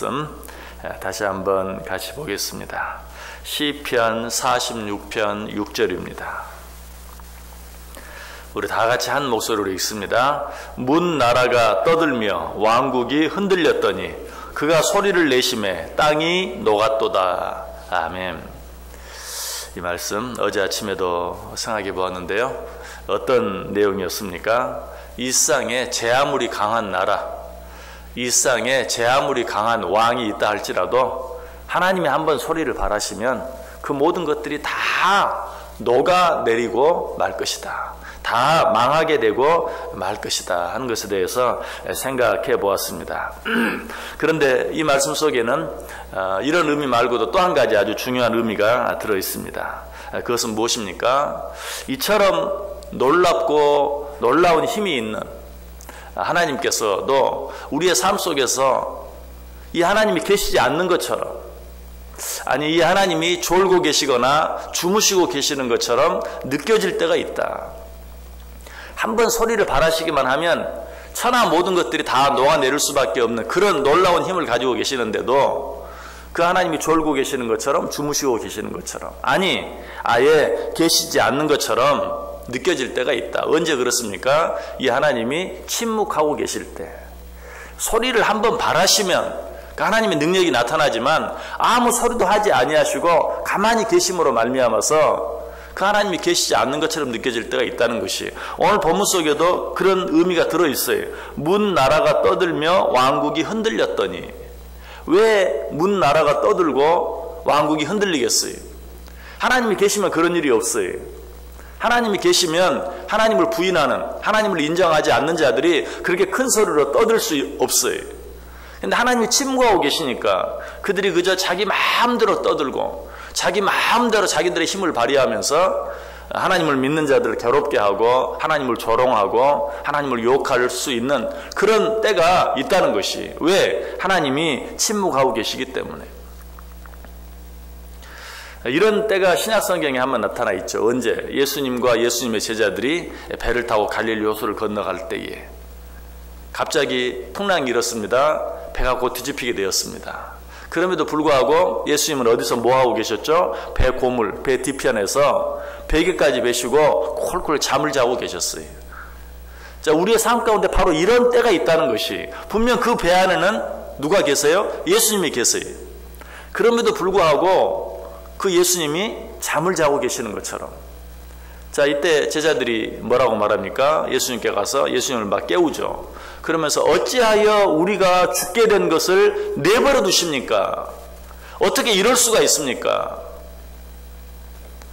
말씀 다시 한번 같이 보겠습니다. 시편 46편 6절입니다. 우리 다 같이 한 목소리로 읽습니다. 문 나라가 떠들며 왕국이 흔들렸더니 그가 소리를 내심에 땅이 녹았도다. 아멘. 이 말씀 어제 아침에도 생각해 보았는데요. 어떤 내용이었습니까? 이 세상에 제 아무리 강한 나라, 이 세상에 제 아무리 강한 왕이 있다 할지라도 하나님이 한번 소리를 발하시면 그 모든 것들이 다 녹아내리고 말 것이다. 다 망하게 되고 말 것이다 하는 것에 대해서 생각해 보았습니다. 그런데 이 말씀 속에는 이런 의미 말고도 또 한 가지 아주 중요한 의미가 들어 있습니다. 그것은 무엇입니까? 이처럼 놀랍고 놀라운 힘이 있는 하나님께서도 우리의 삶 속에서 이 하나님이 계시지 않는 것처럼, 아니 이 하나님이 졸고 계시거나 주무시고 계시는 것처럼 느껴질 때가 있다. 한번 소리를 발하시기만 하면 천하 모든 것들이 다 녹아내릴 수밖에 없는 그런 놀라운 힘을 가지고 계시는데도 그 하나님이 졸고 계시는 것처럼, 주무시고 계시는 것처럼, 아니 아예 계시지 않는 것처럼 느껴질 때가 있다. 언제 그렇습니까? 이 하나님이 침묵하고 계실 때, 소리를 한번 발하시면 그 하나님의 능력이 나타나지만 아무 소리도 하지 아니하시고 가만히 계심으로 말미암아서 그 하나님이 계시지 않는 것처럼 느껴질 때가 있다는 것이 오늘 본문 속에도 그런 의미가 들어있어요. 문 나라가 떠들며 왕국이 흔들렸더니, 왜 문 나라가 떠들고 왕국이 흔들리겠어요? 하나님이 계시면 그런 일이 없어요. 하나님이 계시면 하나님을 부인하는, 하나님을 인정하지 않는 자들이 그렇게 큰 소리로 떠들 수 없어요. 근데 하나님이 침묵하고 계시니까 그들이 그저 자기 마음대로 떠들고 자기 마음대로 자기들의 힘을 발휘하면서 하나님을 믿는 자들을 괴롭게 하고 하나님을 조롱하고 하나님을 욕할 수 있는 그런 때가 있다는 것이, 왜? 하나님이 침묵하고 계시기 때문에. 이런 때가 신약 성경에 한번 나타나 있죠. 언제? 예수님과 예수님의 제자들이 배를 타고 갈릴리 호수를 건너갈 때에 갑자기 풍랑이 일었습니다. 배가 곧 뒤집히게 되었습니다. 그럼에도 불구하고 예수님은 어디서 뭐하고 계셨죠? 배 고물, 배 뒤편에서 베개까지 베시고 콜콜 잠을 자고 계셨어요. 자, 우리의 삶 가운데 바로 이런 때가 있다는 것이, 분명 그 배 안에는 누가 계세요? 예수님이 계세요. 그럼에도 불구하고 그 예수님이 잠을 자고 계시는 것처럼. 자, 이때 제자들이 뭐라고 말합니까? 예수님께 가서 예수님을 막 깨우죠. 그러면서 어찌하여 우리가 죽게 된 것을 내버려 두십니까? 어떻게 이럴 수가 있습니까?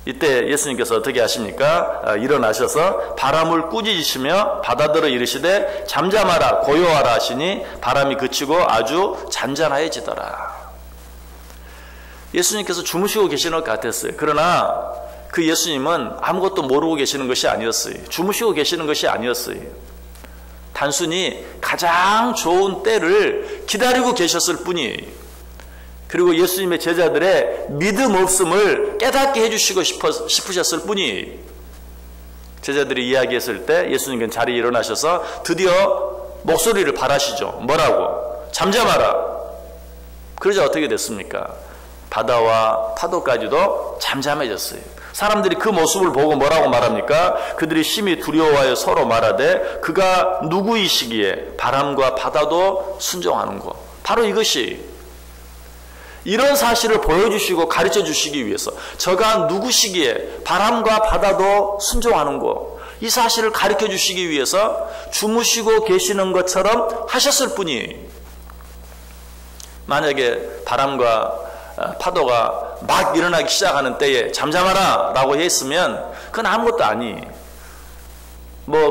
이때 예수님께서 어떻게 하십니까? 일어나셔서 바람을 꾸짖으시며 바다들어 이르시되 잠잠하라 고요하라 하시니 바람이 그치고 아주 잔잔하여지더라. 예수님께서 주무시고 계시는 것 같았어요. 그러나 그 예수님은 아무것도 모르고 계시는 것이 아니었어요. 주무시고 계시는 것이 아니었어요. 단순히 가장 좋은 때를 기다리고 계셨을 뿐이에요. 그리고 예수님의 제자들의 믿음 없음을 깨닫게 해주시고 싶으셨을 뿐이에요. 제자들이 이야기했을 때 예수님은 자리에 일어나셔서 드디어 목소리를 발하시죠. 뭐라고? 잠잠하라. 그러자 어떻게 됐습니까? 바다와 파도까지도 잠잠해졌어요. 사람들이 그 모습을 보고 뭐라고 말합니까? 그들이 심히 두려워하여 서로 말하되 그가 누구이시기에 바람과 바다도 순종하는고. 바로 이것이, 이런 사실을 보여주시고 가르쳐 주시기 위해서 저가 누구시기에 바람과 바다도 순종하는고, 이 사실을 가르쳐 주시기 위해서 주무시고 계시는 것처럼 하셨을 뿐이에요. 만약에 바람과 파도가 막 일어나기 시작하는 때에 잠잠하라 라고 했으면 그건 아무것도 아니,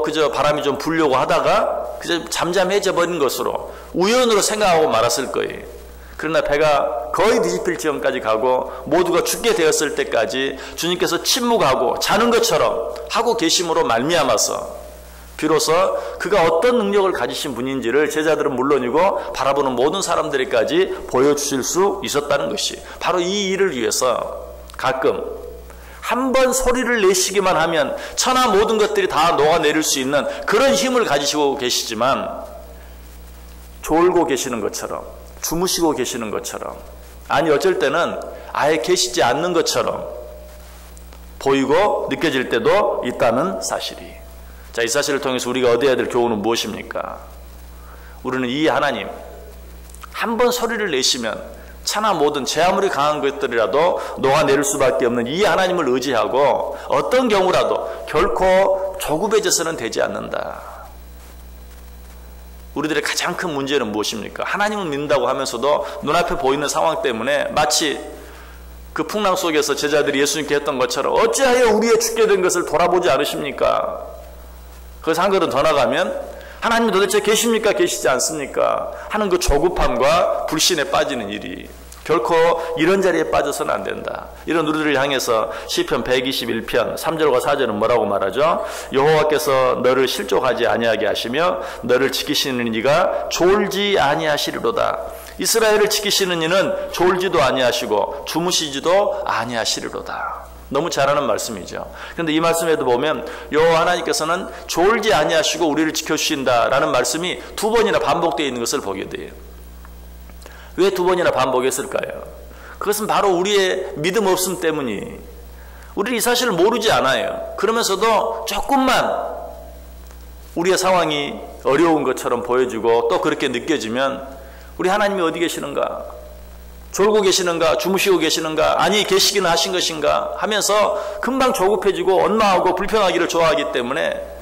그저 바람이 좀 불려고 하다가 그저 잠잠해져 버린 것으로 우연으로 생각하고 말았을 거예요. 그러나 배가 거의 뒤집힐 지점까지 가고 모두가 죽게 되었을 때까지 주님께서 침묵하고 자는 것처럼 하고 계심으로 말미암아서 비로소 그가 어떤 능력을 가지신 분인지를 제자들은 물론이고 바라보는 모든 사람들에게까지 보여주실 수 있었다는 것이, 바로 이 일을 위해서 가끔 한번 소리를 내시기만 하면 천하 모든 것들이 다 녹아내릴 수 있는 그런 힘을 가지시고 계시지만 졸고 계시는 것처럼, 주무시고 계시는 것처럼, 아니 어쩔 때는 아예 계시지 않는 것처럼 보이고 느껴질 때도 있다는 사실이. 자, 이 사실을 통해서 우리가 얻어야 될 교훈은 무엇입니까? 우리는 이 하나님 한번 소리를 내시면 차나 뭐든 제 아무리 강한 것들이라도 녹아내릴 수밖에 없는 이 하나님을 의지하고 어떤 경우라도 결코 조급해져서는 되지 않는다. 우리들의 가장 큰 문제는 무엇입니까? 하나님을 믿는다고 하면서도 눈앞에 보이는 상황 때문에 마치 그 풍랑 속에서 제자들이 예수님께 했던 것처럼 어찌하여 우리의 죽게 된 것을 돌아보지 않으십니까? 그래서 한 걸음 더 나가면 하나님 도대체 계십니까? 계시지 않습니까? 하는 그 조급함과 불신에 빠지는 일이 결코 이런 자리에 빠져서는 안 된다. 이런 우리들을 향해서 시편 121편 3절과 4절은 뭐라고 말하죠? 여호와께서 너를 실족하지 아니하게 하시며 너를 지키시는 이가 졸지 아니하시리로다. 이스라엘을 지키시는 이는 졸지도 아니하시고 주무시지도 아니하시리로다. 너무 잘하는 말씀이죠. 그런데 이 말씀에도 보면 여호와 하나님께서는 졸지 아니하시고 우리를 지켜주신다라는 말씀이 두 번이나 반복되어 있는 것을 보게 돼요. 왜 두 번이나 반복했을까요? 그것은 바로 우리의 믿음 없음 때문이. 우리는 이 사실을 모르지 않아요. 그러면서도 조금만 우리의 상황이 어려운 것처럼 보여지고 또 그렇게 느껴지면 우리 하나님이 어디 계시는가? 졸고 계시는가? 주무시고 계시는가? 아니 계시기는 하신 것인가? 하면서 금방 조급해지고 원망하고 불평하기를 좋아하기 때문에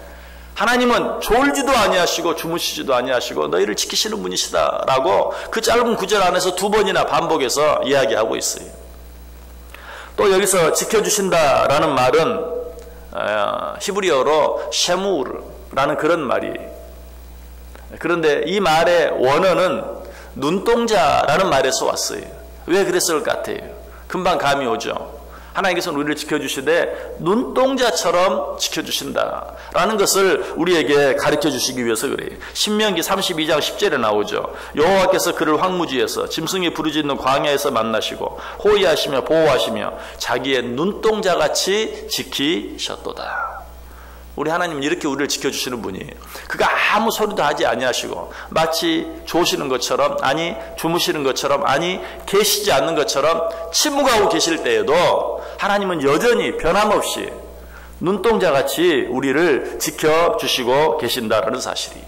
하나님은 졸지도 아니하시고 주무시지도 아니하시고 너희를 지키시는 분이시다라고 그 짧은 구절 안에서 두 번이나 반복해서 이야기하고 있어요. 또 여기서 지켜주신다라는 말은 히브리어로 셰무르라는 그런 말이. 그런데 이 말의 원어는 눈동자라는 말에서 왔어요. 왜 그랬을 것 같아요? 금방 감이 오죠. 하나님께서는 우리를 지켜주시되 눈동자처럼 지켜주신다라는 것을 우리에게 가르쳐주시기 위해서 그래요. 신명기 32장 10절에 나오죠. 여호와께서 그를 황무지에서 짐승이 부르짖는 광야에서 만나시고 호위하시며 보호하시며 자기의 눈동자같이 지키셨도다. 우리 하나님은 이렇게 우리를 지켜주시는 분이에요. 그가 아무 소리도 하지 아니하시고 마치 조시는 것처럼, 아니 주무시는 것처럼, 아니 계시지 않는 것처럼 침묵하고 계실 때에도 하나님은 여전히 변함없이 눈동자같이 우리를 지켜주시고 계신다라는 사실이.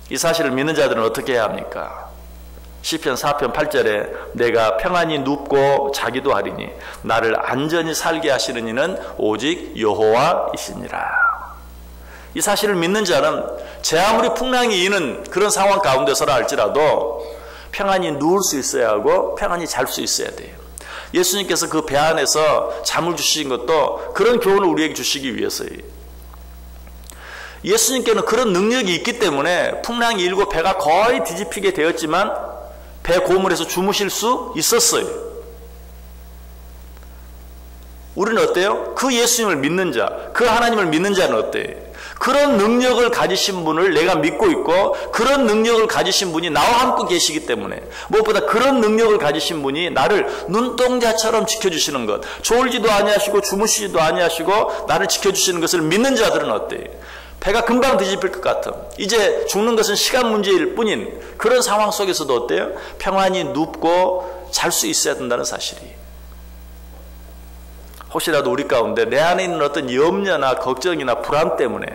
이 사실을 믿는 자들은 어떻게 해야 합니까? 시편 4편 8절에 내가 평안히 눕고 자기도 하리니 나를 안전히 살게 하시는 이는 오직 여호와이시니라. 이 사실을 믿는 자는 제 아무리 풍랑이 이는 그런 상황 가운데서라 할지라도 평안히 누울 수 있어야 하고 평안히 잘 수 있어야 돼요. 예수님께서 그 배 안에서 잠을 주신 것도 그런 교훈을 우리에게 주시기 위해서예요. 예수님께는 그런 능력이 있기 때문에 풍랑이 일고 배가 거의 뒤집히게 되었지만 배 고물에서 주무실 수 있었어요. 우리는 어때요? 그 예수님을 믿는 자, 그 하나님을 믿는 자는 어때요? 그런 능력을 가지신 분을 내가 믿고 있고 그런 능력을 가지신 분이 나와 함께 계시기 때문에 무엇보다 그런 능력을 가지신 분이 나를 눈동자처럼 지켜주시는 것, 졸지도 아니하시고 주무시지도 아니하시고 나를 지켜주시는 것을 믿는 자들은 어때요? 배가 금방 뒤집힐 것 같은, 이제 죽는 것은 시간 문제일 뿐인 그런 상황 속에서도 어때요? 평안히 눕고 잘 수 있어야 된다는 사실이. 혹시라도 우리 가운데 내 안에 있는 어떤 염려나 걱정이나 불안 때문에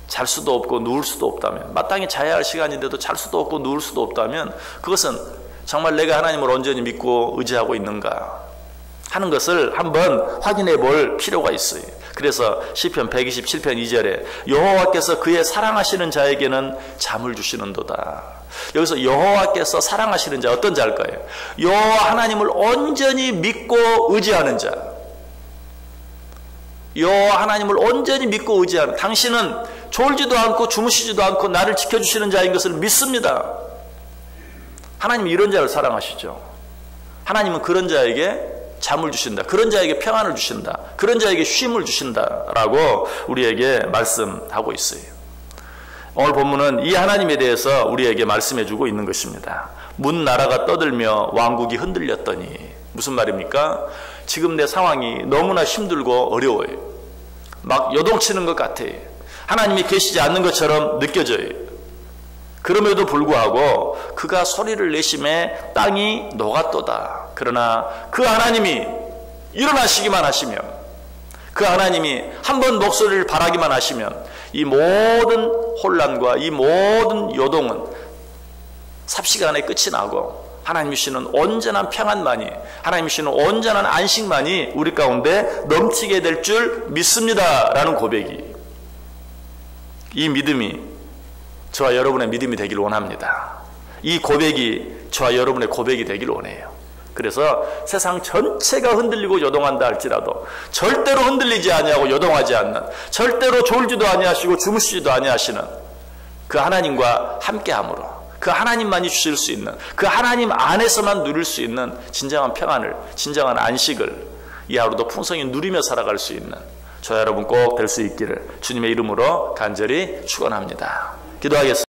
잘 수도 없고 누울 수도 없다면, 마땅히 자야 할 시간인데도 잘 수도 없고 누울 수도 없다면 그것은 정말 내가 하나님을 온전히 믿고 의지하고 있는가 하는 것을 한번 확인해 볼 필요가 있어요. 그래서 시편 127편 2절에 여호와께서 그의 사랑하시는 자에게는 잠을 주시는도다. 여기서 여호와께서 사랑하시는 자, 어떤 자일까요? 여호와 하나님을 온전히 믿고 의지하는 자. 여호와 하나님을 온전히 믿고 의지하는, 당신은 졸지도 않고 주무시지도 않고 나를 지켜주시는 자인 것을 믿습니다. 하나님은 이런 자를 사랑하시죠. 하나님은 그런 자에게 잠을 주신다. 그런 자에게 평안을 주신다. 그런 자에게 쉼을 주신다라고 우리에게 말씀하고 있어요. 오늘 본문은 이 하나님에 대해서 우리에게 말씀해 주고 있는 것입니다. 문 나라가 떠들며 왕국이 흔들렸더니, 무슨 말입니까? 지금 내 상황이 너무나 힘들고 어려워요. 막 요동치는 것 같아요. 하나님이 계시지 않는 것처럼 느껴져요. 그럼에도 불구하고 그가 소리를 내심에 땅이 녹았도다. 그러나 그 하나님이 일어나시기만 하시면, 그 하나님이 한번 목소리를 발하기만 하시면 이 모든 혼란과 이 모든 요동은 삽시간에 끝이 나고 하나님 주시는 온전한 평안만이, 하나님 주시는 온전한 안식만이 우리 가운데 넘치게 될 줄 믿습니다 라는 고백이, 이 믿음이 저와 여러분의 믿음이 되기를 원합니다. 이 고백이 저와 여러분의 고백이 되기를 원해요. 그래서 세상 전체가 흔들리고 요동한다 할지라도 절대로 흔들리지 아니하고 요동하지 않는, 절대로 졸지도 아니하시고 주무시지도 아니하시는 그 하나님과 함께함으로, 그 하나님만이 주실 수 있는, 그 하나님 안에서만 누릴 수 있는 진정한 평안을, 진정한 안식을 이 하루도 풍성히 누리며 살아갈 수 있는 저와 여러분 꼭 될 수 있기를 주님의 이름으로 간절히 축원합니다. 기도하겠습니다.